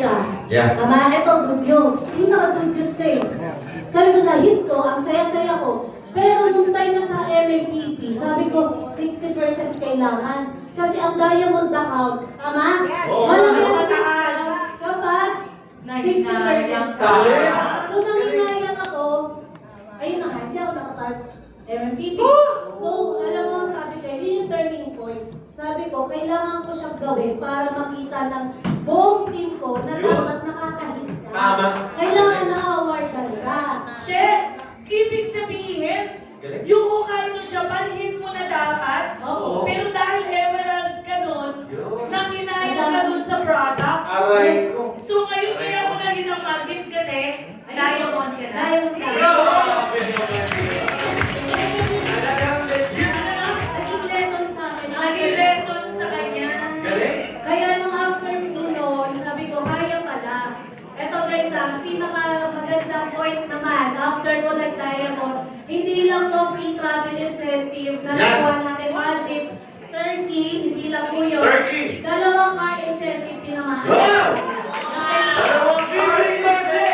siya. Yeah. Tama, ito good news. Pinaka-good news ko eh. Sabi ko na hit ko, ang saya-saya ko. Pero nung time na sa MAPP, sabi ko 60% kailangan. Kasi ang diamond account, tama? Yes. Malaki ang Mataas. kapag 60%. So nanginayang ako, ayun na nga, hindi ako nakapag MMPP. So, alam mo, sabi ko, yun yung turning point. Sabi ko, kailangan ko siyang gawin para makita ng buong team ko na dapat nakakahit ka. Tama. Kailangan na-awardan ka. She, ibig sabihin, Galing. yung Hokkaido Japan, hit mo na dapat. Oo. Pero dahil emerald ka nun, Yun. nanginayang ka dun sa product. Aray ko. So ngayon kaya mo na hit ang Magix kasi diamond ka na. Diamond ka. Naging lesson sa akin. Naging lesson sa kanya. Galing. Kaya nung after noon, sabi ko, kaya pala. Eto guys, ang pinaka-magandang point naman, after ko nag-kaya ko, hindi lang po free travel incentive na Yan. nakuha natin Maldives, Turkey, hindi lang po yun. Turkey. Dalawang car incentive din naman. Wow! Dalawang libreng kotse!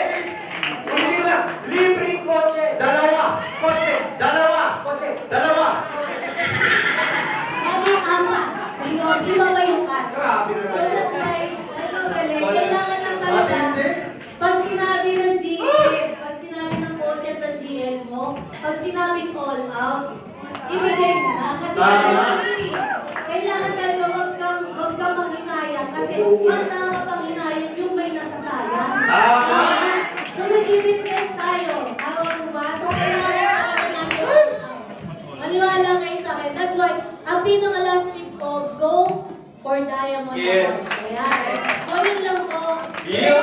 Hindi lang, libreng kotse. Dalawa! Kotses. Dalawa! Kotses. Dalawa! Maging ama. Di ba ba yung cash? Grabe naman So that's why, ito galing, kailangan lang talaga. Matindi. Pag sinabi ng GM, pag sinabi ng coaches ng GM mo, pag sinabi all out, ibigay mo na. Kasi kailangan talaga wag kang manghinayang. Kasi mas nakakapanghinayang yung may nasasayang. Tama. So nag-business tayo. Tawag mo ba? So kailangan natin. Maniwala kayo sa akin. That's why, ang pinaka-last tip ko, go for diamond. Yes. Ayan. So yun lang po. Yes.